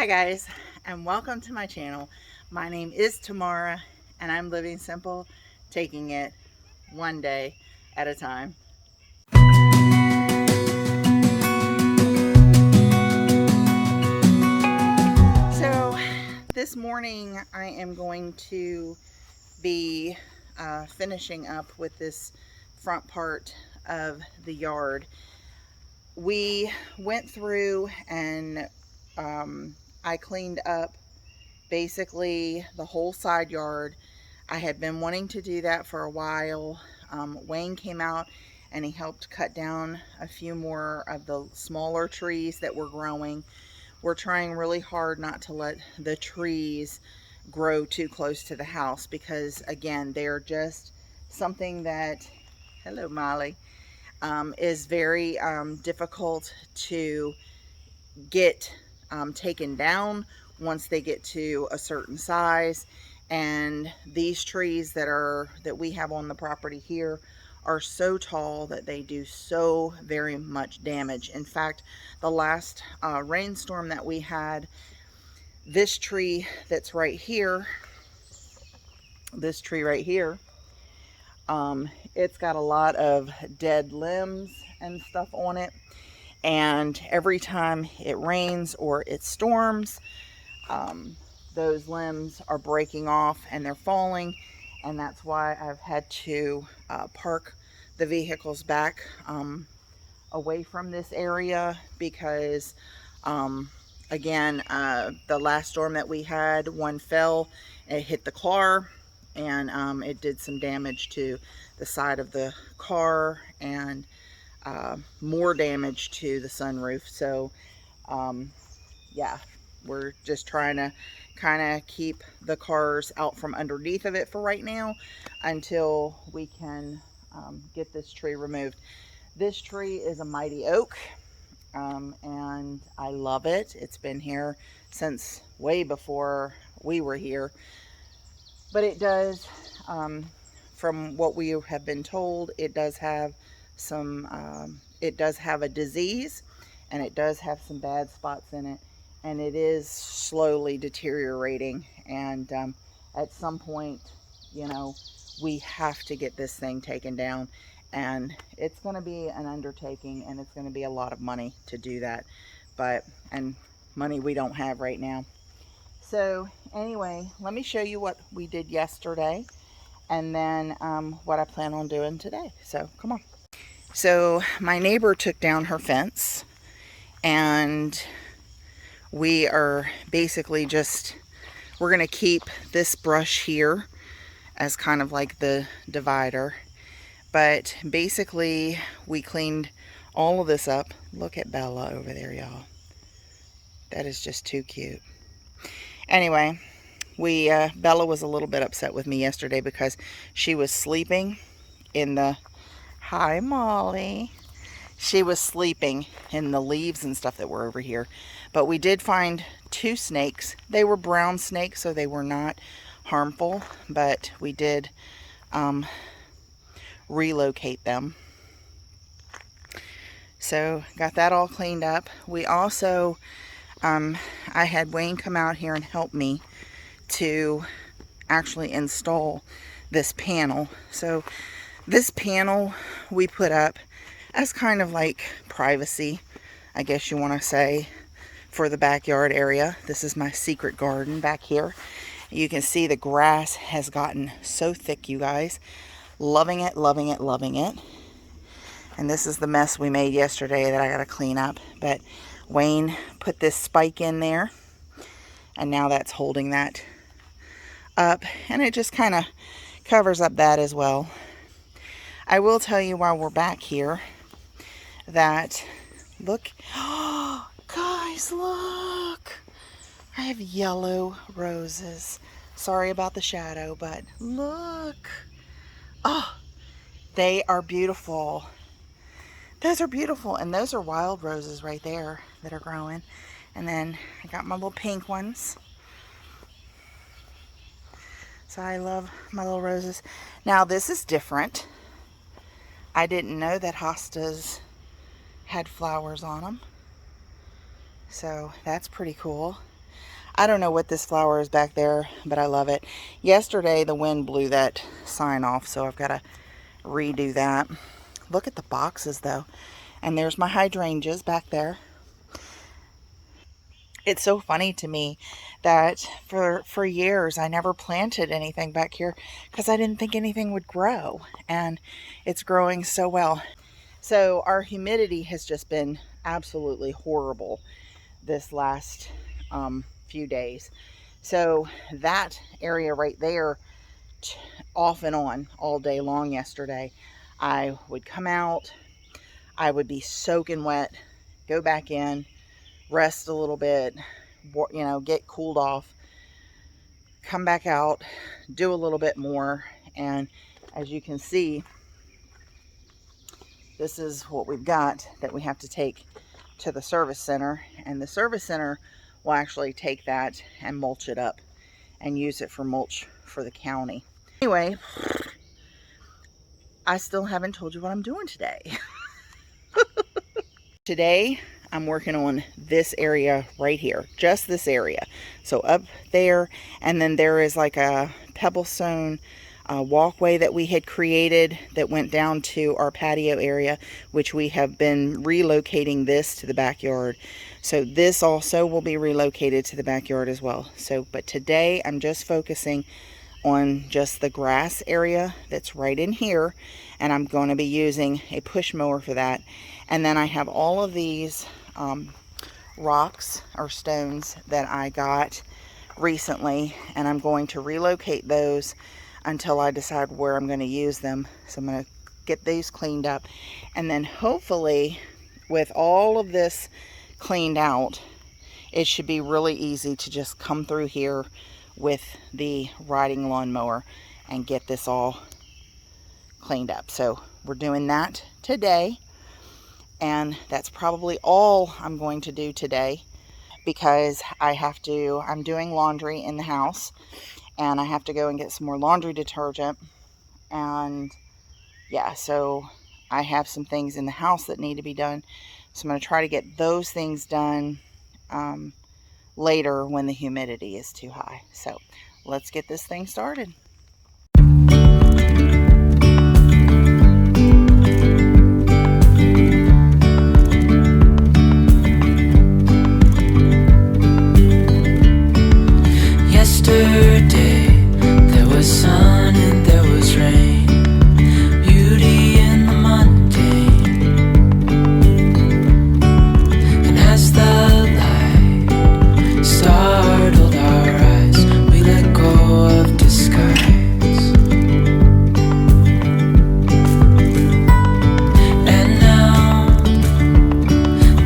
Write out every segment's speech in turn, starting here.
Hi guys, and welcome to my channel. My name is Tamara and I'm living simple, taking it one day at a time. So this morning I am going to be finishing up with this front part of the yard. We went through and I cleaned up basically the whole side yard. I had been wanting to do that for a while. Wayne came out and he helped cut down a few more of the smaller trees that were growing. We're trying really hard not to let the trees grow too close to the house because, again, they're just something that, hello Molly, is very difficult to get taken down once they get to a certain size. And these trees that we have on the property here are so tall that they do so very much damage. In fact, the last rainstorm that we had, this tree that's right here, this tree right here, it's got a lot of dead limbs and stuff on it. And every time it rains or it storms, those limbs are breaking off and they're falling. And that's why I've had to park the vehicles back away from this area because, again, the last storm that we had, one fell, it hit the car, and it did some damage to the side of the car and more damage to the sunroof. So yeah, we're just trying to kind of keep the cars out from underneath of it for right now until we can get this tree removed. This tree is a mighty oak, and I love it. It's been here since way before we were here, but it does, from what we have been told, it does have it does have a disease, and it does have some bad spots in it, and it is slowly deteriorating. And at some point, you know, we have to get this thing taken down, and it's going to be an undertaking, and it's going to be a lot of money to do that, and money we don't have right now. So anyway, let me show you what we did yesterday, and then what I plan on doing today. So come on. So my neighbor took down her fence, and we are basically we're going to keep this brush here as kind of like the divider. But basically we cleaned all of this up. Look at Bella over there, y'all. That is just too cute. Anyway, Bella was a little bit upset with me yesterday because she was sleeping in the, hi Molly. She was sleeping in the leaves and stuff that were over here. But we did find 2 snakes. They were brown snakes, so they were not harmful, but we did relocate them. So got that all cleaned up. We also, I had Wayne come out here and help me to actually install this panel. So this panel we put up as kind of like privacy, I guess you want to say, for the backyard area. This is my secret garden back here. You can see the grass has gotten so thick, you guys. Loving it, loving it, loving it. And this is the mess we made yesterday that I got to clean up. But Wayne put this spike in there, and now that's holding that up. And it just kind of covers up that as well. I will tell you while we're back here that, look, oh, guys, look. I have yellow roses. Sorry about the shadow, but look. Oh, they are beautiful. Those are beautiful, and those are wild roses right there that are growing. And then I got my little pink ones. So I love my little roses. Now this is different. I didn't know that hostas had flowers on them. So that's pretty cool. I don't know what this flower is back there, but I love it. Yesterday, the wind blew that sign off, so I've got to redo that. Look at the boxes, though. And there's my hydrangeas back there. It's so funny to me that for years I never planted anything back here because I didn't think anything would grow, and it's growing so well. So our humidity has just been absolutely horrible this last few days. So that area right there, off and on all day long yesterday, I would come out, I would be soaking wet, go back in, rest a little bit, you know, get cooled off, come back out, do a little bit more. And as you can see, this is what we've got that we have to take to the service center, and the service center will actually take that and mulch it up and use it for mulch for the county. Anyway, I still haven't told you what I'm doing today. Today, I'm working on this area right here, just this area. So up there, and then there is like a pebblestone walkway that we had created that went down to our patio area, which we have been relocating this to the backyard. So this also will be relocated to the backyard as well. So, but today I'm just focusing on just the grass area that's right in here, and I'm going to be using a push mower for that. And then I have all of these rocks or stones that I got recently, and I'm going to relocate those until I decide where I'm going to use them. So I'm going to get these cleaned up, and then hopefully with all of this cleaned out, it should be really easy to just come through here with the riding lawnmower and get this all cleaned up. So we're doing that today, and that's probably all I'm going to do today, because I'm doing laundry in the house, and I have to go and get some more laundry detergent. And yeah, so I have some things in the house that need to be done, so I'm going to try to get those things done later when the humidity is too high. So let's get this thing started. Yesterday there was sun and there was rain, beauty in the mundane. And as the light startled our eyes, we let go of disguise. And now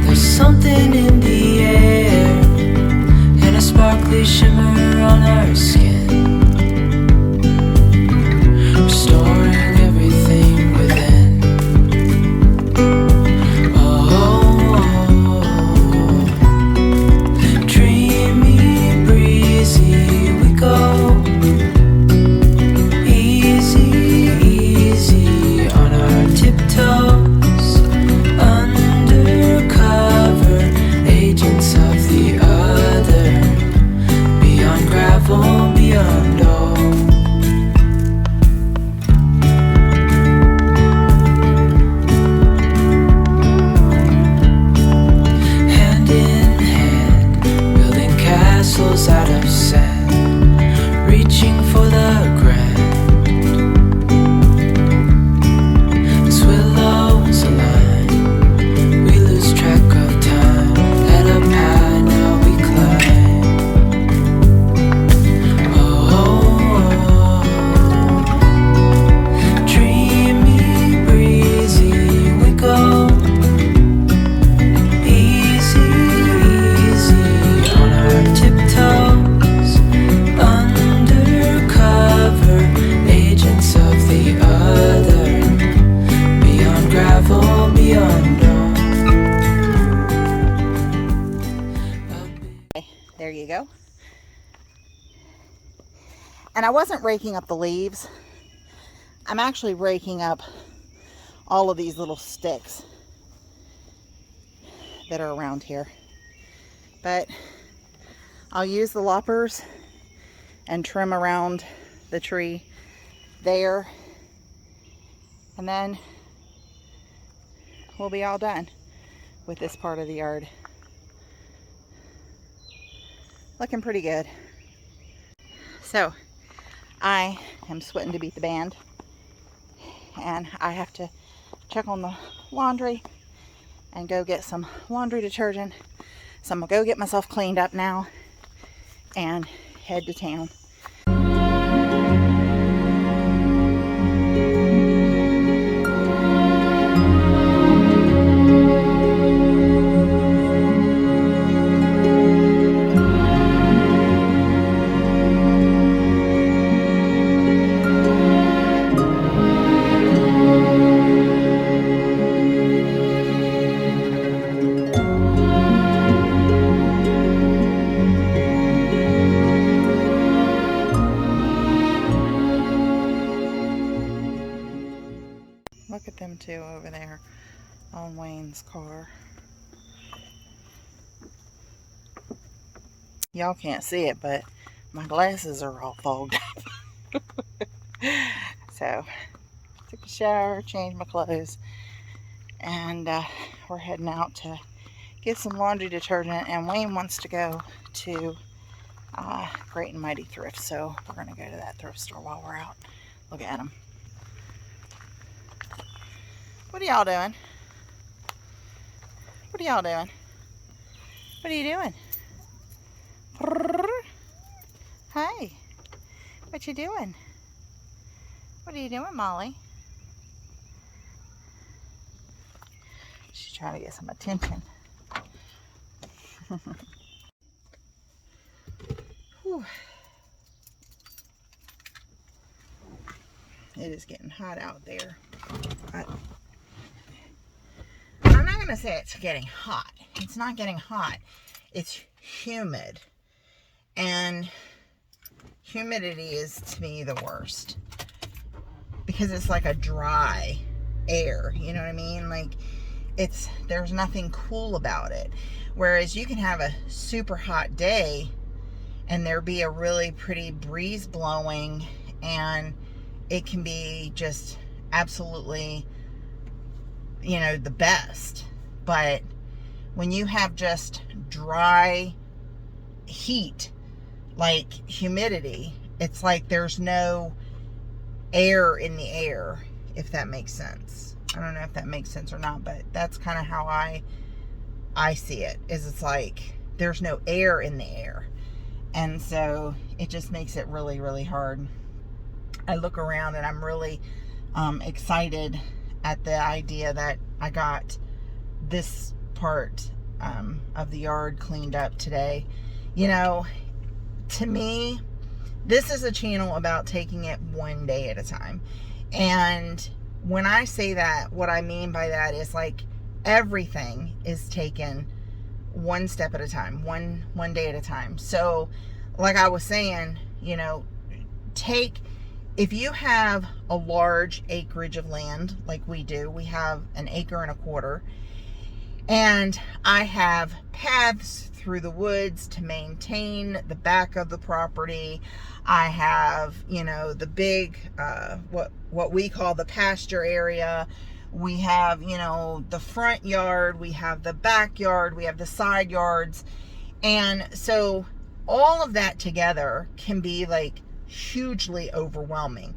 there's something in the air, and a sparkly shimmer on our skin, restoring everything within. Oh, dreamy, breezy, we go. Easy, easy on our tiptoes, undercover agents of the other. Beyond gravel, beyond all. Hand in hand, building castles out of sand, reaching for the grand. As willows align, we lose track of time. Head up high, now we climb. Dreamy, breezy, we go. Easy, easy on our tiptoes, undercover agents of the other. Beyond gravel, beyond all. There you go. And I wasn't raking up the leaves. I'm actually raking up all of these little sticks that are around here. But I'll use the loppers and trim around the tree there, and then we'll be all done with this part of the yard. Looking pretty good. So I am sweating to beat the band, and I have to check on the laundry and go get some laundry detergent. So I'm gonna go get myself cleaned up now and head to town. Look at them two over there on Wayne's car. Y'all can't see it, but my glasses are all fogged up. So, took a shower, changed my clothes, and we're heading out to get some laundry detergent. And Wayne wants to go to Great and Mighty Thrift, so we're going to go to that thrift store while we're out. Look at them. What are y'all doing? What are y'all doing? What are you doing? Hey, what you doing? What are you doing, Molly? She's trying to get some attention. Whew. It is getting hot out there. I'm not going to say it's getting hot. It's not getting hot. It's humid. And humidity is, to me, the worst. Because it's like a dry air. You know what I mean? Like, there's nothing cool about it. Whereas you can have a super hot day and there be a really pretty breeze blowing, and it can be just absolutely, you know, the best. But when you have just dry heat, like humidity, it's like there's no air in the air, if that makes sense. I don't know if that makes sense or not, but that's kind of how I see it, is it's like there's no air in the air. And so it just makes it really, really hard. I look around and I'm really excited at the idea that I got this part of the yard cleaned up today. You know, to me, this is a channel about taking it one day at a time. And when I say that, what I mean by that is like everything is taken one step at a time, one day at a time. So like I was saying, you know, if you have a large acreage of land like we do, we have 1.25 acres, and I have paths through the woods to maintain the back of the property. I have, you know, the big what we call the pasture area. We have, you know, the front yard, we have the backyard, we have the side yards. And so all of that together can be like hugely overwhelming.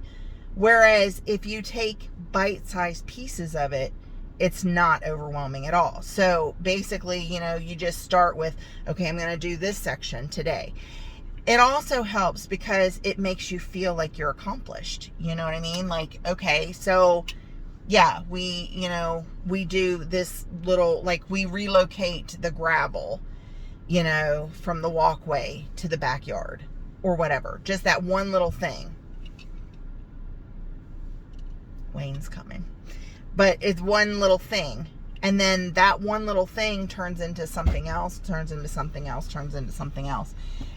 Whereas if you take bite-sized pieces of it, it's not overwhelming at all. So basically, you know, you just start with, okay, I'm going to do this section today. It also helps because it makes you feel like you're accomplished. You know what I mean? Like, okay, so yeah, we do this little, like, we relocate the gravel, you know, from the walkway to the backyard or whatever. Just that one little thing. Wayne's coming. But it's one little thing. And then that one little thing turns into something else, turns into something else, turns into something else.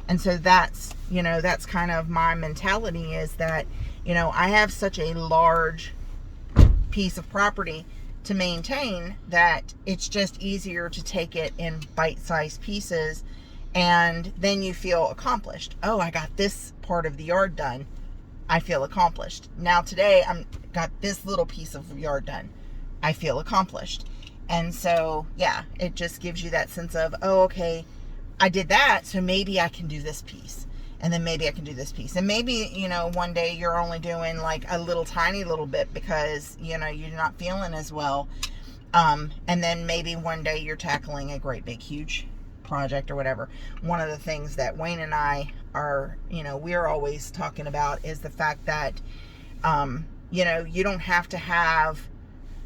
And so that's, you know, that's kind of my mentality, is that, you know, I have such a large piece of property to maintain that it's just easier to take it in bite-sized pieces And then you feel accomplished. Oh, I got this part of the yard done. I feel accomplished. Now today I'm got this little piece of yard done. I feel accomplished. And so, yeah, it just gives you that sense of, oh, okay, I did that, so maybe I can do this piece. And then maybe I can do this piece. And maybe, you know, one day you're only doing like a little tiny little bit because, you know, you're not feeling as well. And then maybe one day you're tackling a great big huge project or whatever. One of the things that Wayne and I are, you know, we're always talking about is the fact that, you know, you don't have to have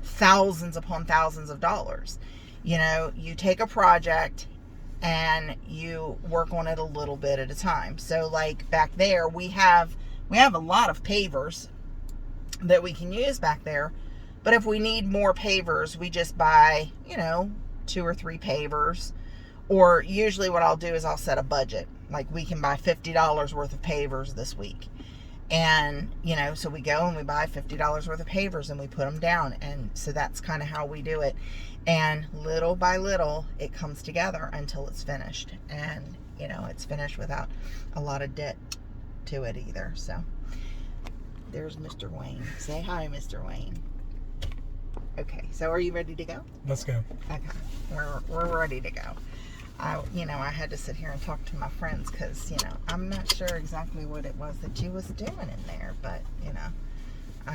thousands upon thousands of dollars. You know, you take a project and you work on it a little bit at a time. So like back there, we have a lot of pavers that we can use back there. But if we need more pavers, we just buy, you know, 2 or 3 pavers. Or usually what I'll do is I'll set a budget. Like we can buy $50 worth of pavers this week. And, you know, so we go and we buy $50 worth of pavers and we put them down. And so that's kind of how we do it. And little by little, it comes together until it's finished. And, you know, it's finished without a lot of debt to it either. So there's Mr. Wayne. Say hi, Mr. Wayne. Okay, so are you ready to go? Let's go. Okay, we're ready to go. You know, I had to sit here and talk to my friends because, you know, I'm not sure exactly what it was that you was doing in there, but, you know, do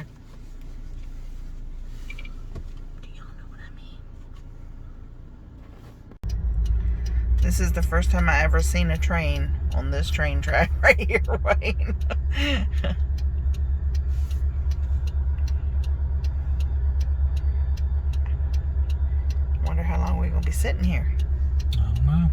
y'all know what I mean? This is the first time I ever seen a train on this train track right here, Wayne. Wonder how long we're gonna be sitting here. I don't know.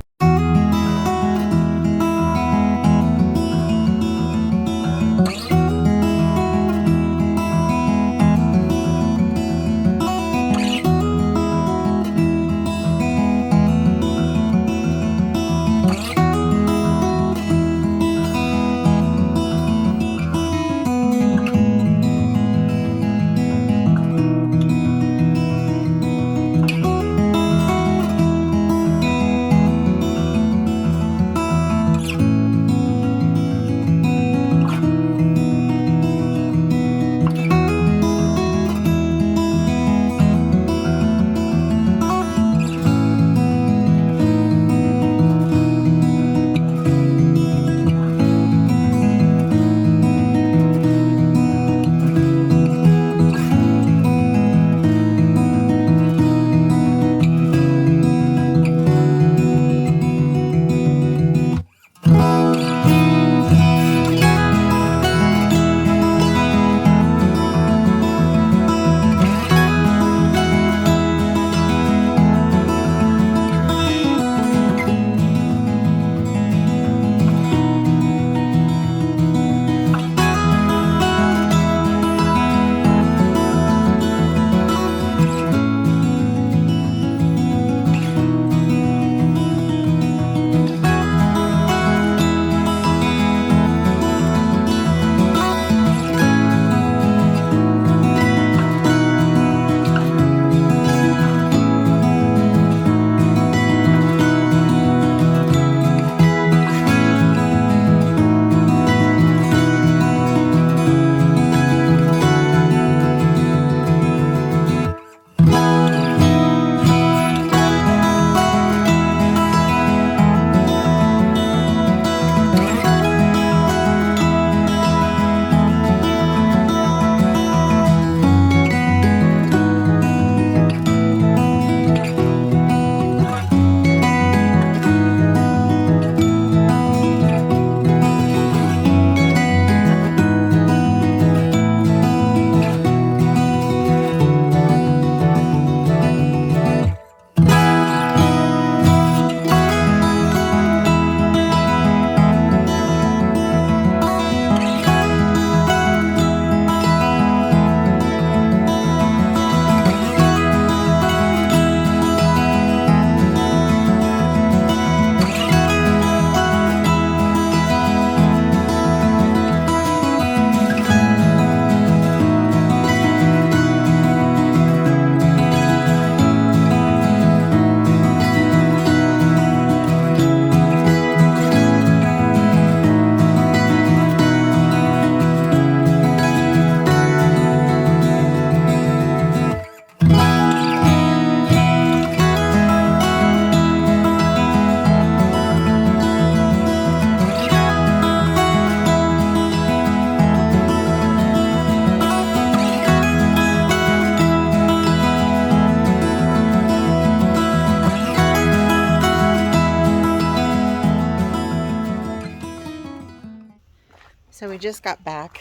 So we just got back.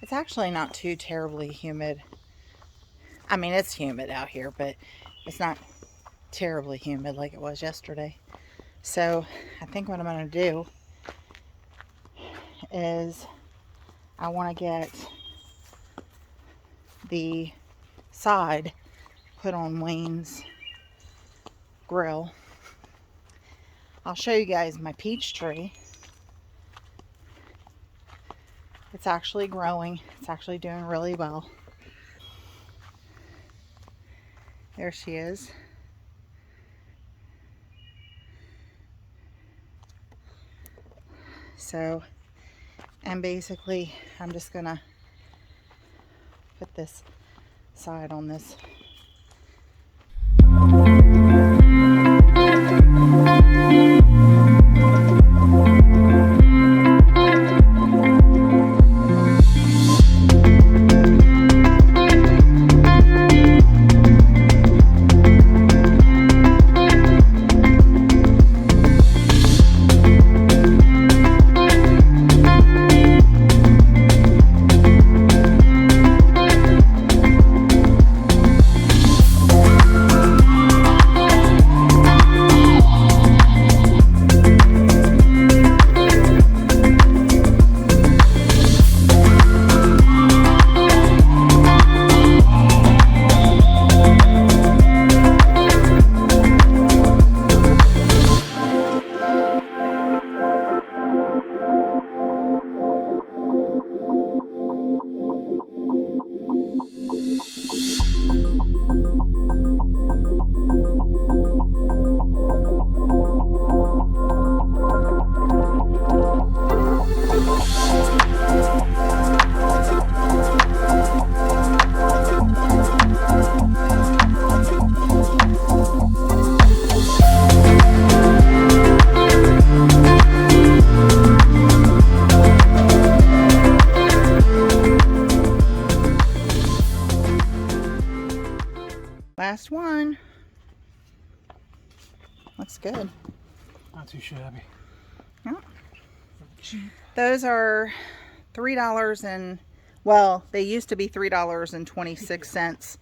It's actually not too terribly humid. I mean, it's humid out here, but it's not terribly humid like it was yesterday. So I think what I'm going to do is I want to get the side put on Wayne's grill. I'll show you guys my peach tree. It's actually growing. It's actually doing really well. There she is. So, and basically I'm just gonna put this side on this. Last one. Looks good. Not too shabby. Yeah. Those are $3 and, well, they used to be $3.26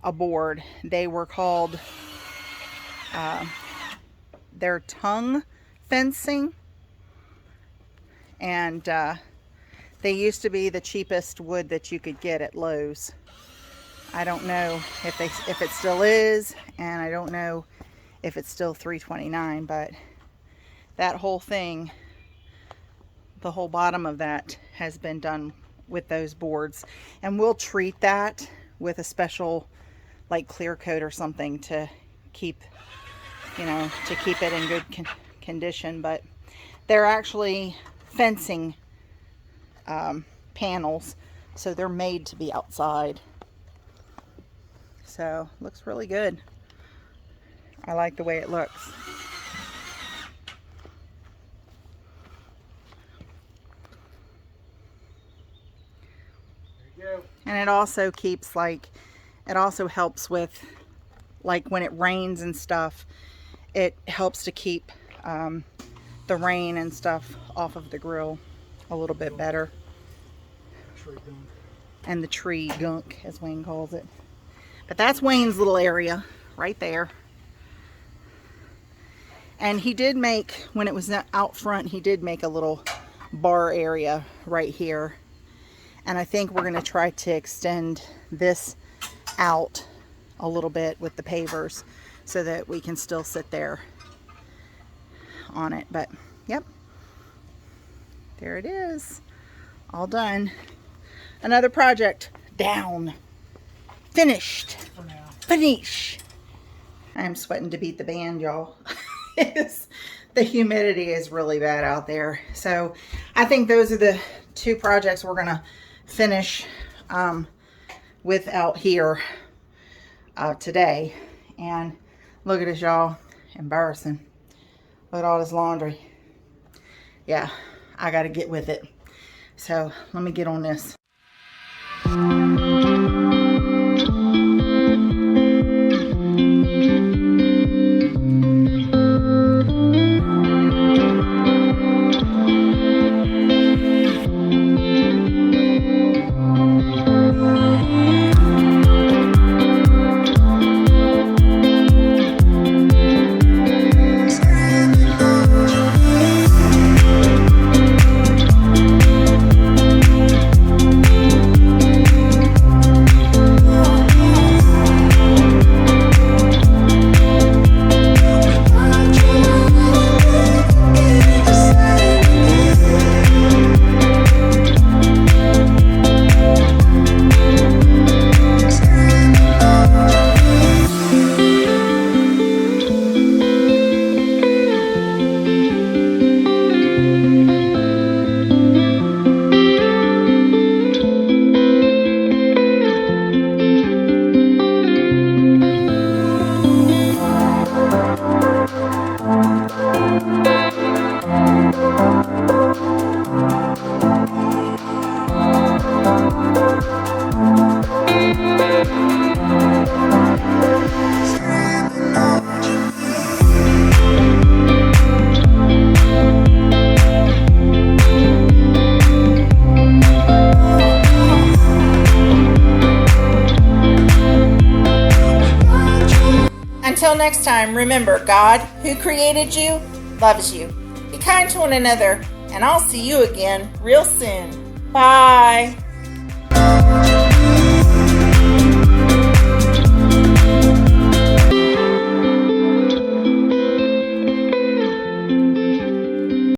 a board. They were called their tongue fencing, and they used to be the cheapest wood that you could get at Lowe's. I don't know if it still is, and I don't know if it's still $3.29, but that whole thing, the whole bottom of that has been done with those boards, and we'll treat that with a special like clear coat or something to keep, you know, to keep it in good condition. But they're actually fencing panels, so they're made to be outside. So looks really good. I like the way it looks. There you go. And it also keeps, like, it also helps with, like, when it rains and stuff, it helps to keep the rain and stuff off of the grill a little bit better. And the tree gunk, as Wayne calls it. But that's Wayne's little area right there. And he did make, when it was out front, he did make a little bar area right here. And I think we're going to try to extend this out a little bit with the pavers so that we can still sit there on it. But yep, there it is, all done. Another project down, finished, For now. finish. I'm sweating to beat the band, y'all. The humidity is really bad out there. So I think those are the two projects we're gonna finish with out here today. And look at this, y'all. Embarrassing. Look at all this laundry. Yeah, I gotta get with it. So let me get on this. until next time, remember, God, who created you, loves you. Be kind to one another, and I'll see you again real soon. Bye.